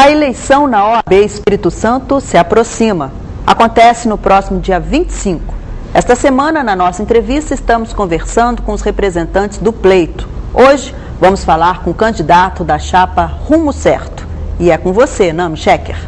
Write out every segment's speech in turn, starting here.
A eleição na OAB Espírito Santo se aproxima. Acontece no próximo dia 25. Esta semana, na nossa entrevista, estamos conversando com os representantes do pleito. Hoje, vamos falar com o candidato da chapa Rumo Certo. E é com você, Nami Shecker.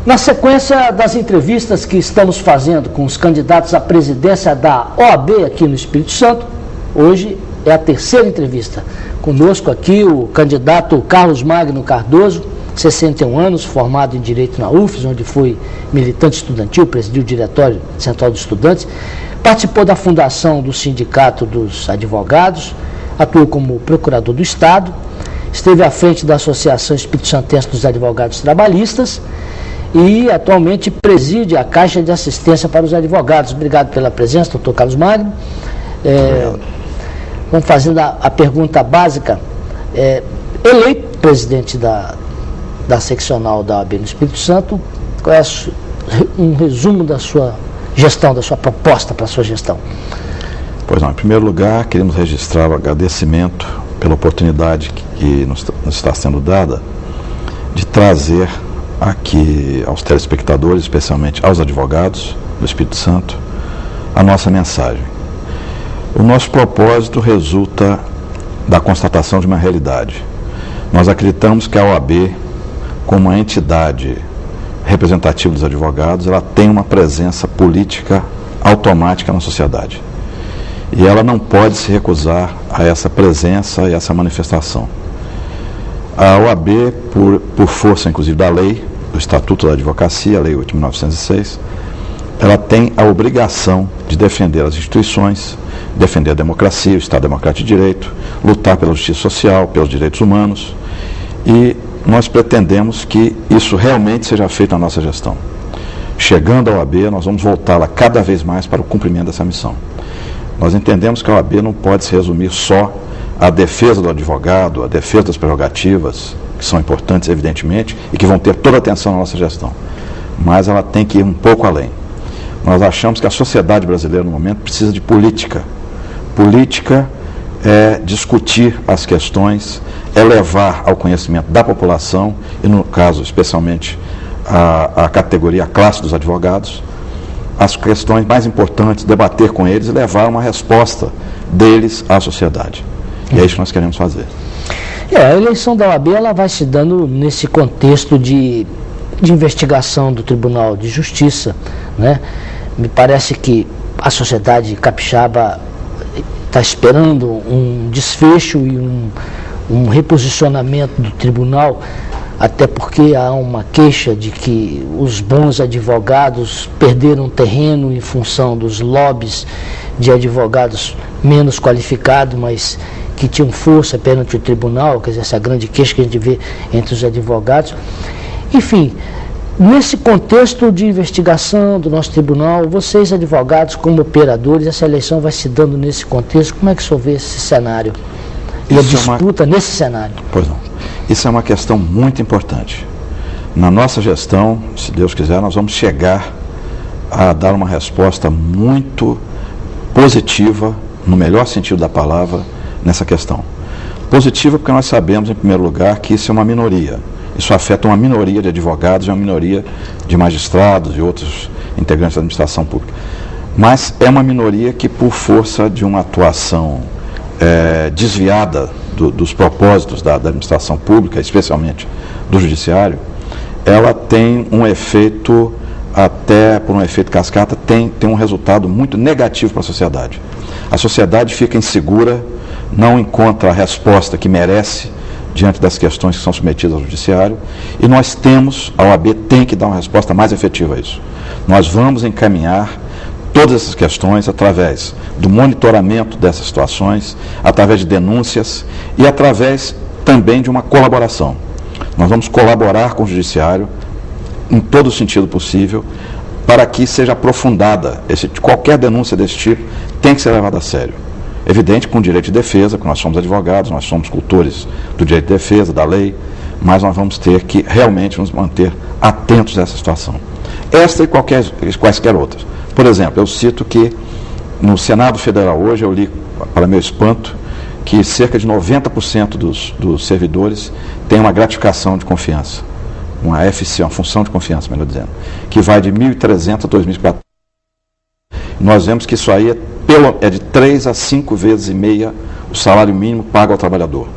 Na sequência das entrevistas que estamos fazendo com os candidatos à presidência da OAB aqui no Espírito Santo, hoje é a terceira entrevista. Conosco aqui o candidato Carlos Magno Cardoso, 61 anos, formado em Direito na UFES, onde foi militante estudantil, presidiu o Diretório Central dos Estudantes, participou da fundação do Sindicato dos Advogados, atuou como procurador do Estado, esteve à frente da Associação Espírito Santense dos Advogados Trabalhistas e atualmente preside a Caixa de Assistência para os Advogados. Obrigado pela presença, doutor Carlos Magno. Vamos fazendo a pergunta básica. Eleito presidente da seccional da OAB no Espírito Santo, qual é um resumo da sua gestão, da sua proposta para a sua gestão? Pois não, em primeiro lugar, queremos registrar o agradecimento pela oportunidade que nos está sendo dada de trazer aqui aos telespectadores, especialmente aos advogados do Espírito Santo, a nossa mensagem. O nosso propósito resulta da constatação de uma realidade. Nós acreditamos que a OAB, como uma entidade representativa dos advogados, ela tem uma presença política automática na sociedade. E ela não pode se recusar a essa presença e essa manifestação. A OAB, por força inclusive da lei, do Estatuto da Advocacia, a Lei 8.906, ela tem a obrigação de defender as instituições, defender a democracia, o Estado Democrático de Direito, lutar pela justiça social, pelos direitos humanos, e nós pretendemos que isso realmente seja feito na nossa gestão. Chegando à OAB, nós vamos voltá-la cada vez mais para o cumprimento dessa missão. Nós entendemos que a OAB não pode se resumir só à defesa do advogado, à defesa das prerrogativas, que são importantes, evidentemente, e que vão ter toda a atenção na nossa gestão. Mas ela tem que ir um pouco além. Nós achamos que a sociedade brasileira, no momento, precisa de política. Política é discutir as questões, é levar ao conhecimento da população, e no caso, especialmente, a categoria, a classe dos advogados, as questões mais importantes, debater com eles e levar uma resposta deles à sociedade. E é isso que nós queremos fazer. A eleição da OAB ela vai se dando nesse contexto de investigação do Tribunal de Justiça, né? Me parece que a sociedade capixaba está esperando um desfecho e um reposicionamento do tribunal, até porque há uma queixa de que os bons advogados perderam terreno em função dos lobbies de advogados menos qualificados, mas que tinham força perante o tribunal, quer dizer, essa grande queixa que a gente vê entre os advogados. Enfim, nesse contexto de investigação do nosso tribunal, vocês advogados como operadores, essa eleição vai se dando nesse contexto, como é que o senhor vê esse cenário? E a disputa nesse cenário? Pois não. Isso é uma questão muito importante. Na nossa gestão, se Deus quiser, nós vamos chegar a dar uma resposta muito positiva, no melhor sentido da palavra, nessa questão. Positiva porque nós sabemos, em primeiro lugar, que isso é uma minoria. Isso afeta uma minoria de advogados e uma minoria de magistrados e outros integrantes da administração pública. Mas é uma minoria que, por força de uma atuação desviada dos propósitos da administração pública, especialmente do judiciário, ela tem um efeito, até por um efeito cascata, tem um resultado muito negativo para a sociedade. A sociedade fica insegura, não encontra a resposta que merece diante das questões que são submetidas ao judiciário, e nós temos, a OAB tem que dar uma resposta mais efetiva a isso. Nós vamos encaminhar todas essas questões através do monitoramento dessas situações, através de denúncias e através também de uma colaboração. Nós vamos colaborar com o judiciário em todo o sentido possível para que seja aprofundada. Qualquer denúncia desse tipo tem que ser levada a sério. Evidente, com direito de defesa, porque nós somos advogados, nós somos cultores do direito de defesa, da lei, mas nós vamos ter que realmente nos manter atentos a essa situação. Esta e quaisquer outras. Por exemplo, eu cito que no Senado Federal hoje, eu li para meu espanto, que cerca de 90% dos servidores têm uma gratificação de confiança, uma FC, uma função de confiança, melhor dizendo, que vai de 1.300 a 2.400. Nós vemos que isso aí é de 3 a 5 vezes e meia o salário mínimo pago ao trabalhador.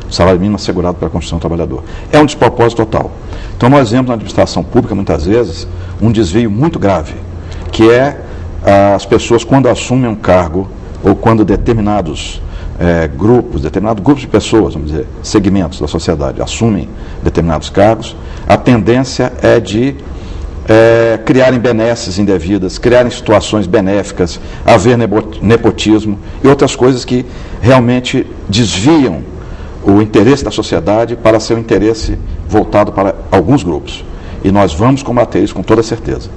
O salário mínimo assegurado pela Constituição do Trabalhador. É um despropósito total. Então nós vemos na administração pública, muitas vezes, um desvio muito grave, que é as pessoas, quando assumem um cargo, ou quando determinados grupos de pessoas, vamos dizer, segmentos da sociedade, assumem determinados cargos, a tendência é de criarem benesses indevidas, criarem situações benéficas, haver nepotismo e outras coisas que realmente desviam o interesse da sociedade para ser um interesse voltado para alguns grupos. E nós vamos combater isso com toda certeza.